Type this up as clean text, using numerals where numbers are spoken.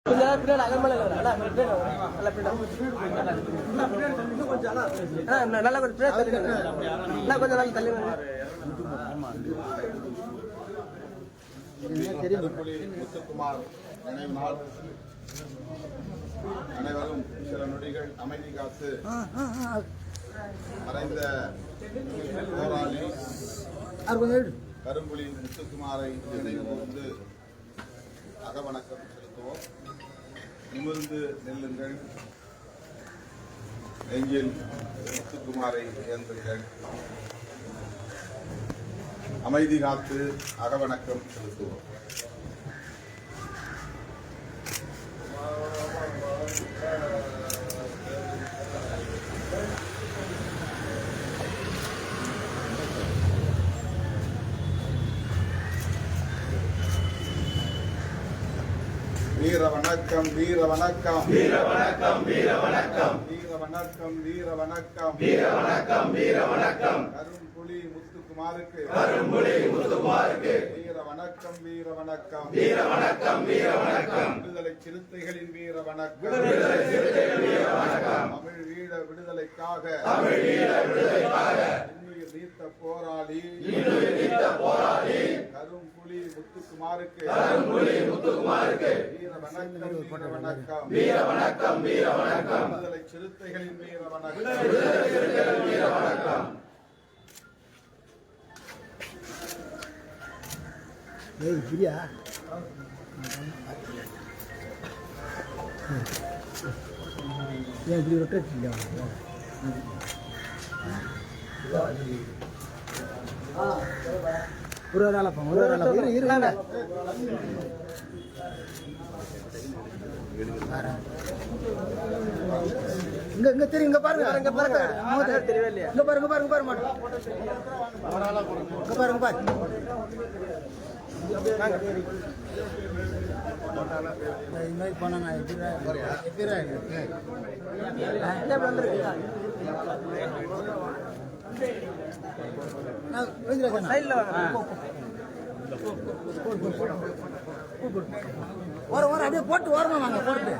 நல்லா கொஞ்சம் நல்லா தள்ளி முத்துக்குமார் நினைவு நாள். அனைவரும் சில நொடிகள் அமைதி காத்து மறைந்த போராளி கரும்புலி முத்துக்குமாரை நினைவு கூர்ந்து அகவணக்கம் செலுத்துவோம். நிமிர்ந்து நெல்லுங்கள், நெஞ்சில் முத்துக்குமாரை ஏந்துங்கள். அமைதி காத்து அகவணக்கம் செலுத்துவோம். வீர வணக்கம், வீர வணக்கம், வீர வணக்கம், வீர வணக்கம், வீர வணக்கம், வீர வணக்கம், வீர வணக்கம், வீர வணக்கம். கரும்புலி முத்துக்குமாருக்கு, கரும்புலி முத்துக்குமாருக்கு வீர வணக்கம், வீர வணக்கம், வீர வணக்கம், வீர வணக்கம். விடுதலை சிறுத்தைகளின் வீர வணக்கம், விடுதலை சிறுத்தைகளின் வீர வணக்கம். தமிழ் வீர விடுதலைக்காக, தமிழ் வீர விடுதலைக்காக இன்னுயிர் நீத்த போராளி, இன்னுயிர் நீத்த போராளி கரும்புலி முத்துக்குமாருக்கு, கரும்புலி முத்துக்குமாருக்கு வீர வணக்கம், வீர வணக்கம், வீர வணக்கம், வீர வணக்கம். விடுதலை சிறுத்தைகளின் வீர வணக்கம், விடுதலை சிறுத்தைகளின் வீர வணக்கம். பிரியா ஏன் இப்படி ரொட்டேட் ஒரு இருங்க. இங்க தெரியும், இங்க பாருங்க, இங்க பாருங்க, தெரியவே இல்லையா? இங்க பாருங்க, பாருங்க, பாருங்க, இங்க பாருங்க, பாருங்க. இது மாதிரி போனா நான் அப்படியே போட்டு ஓரமா வாங்க, போட்டு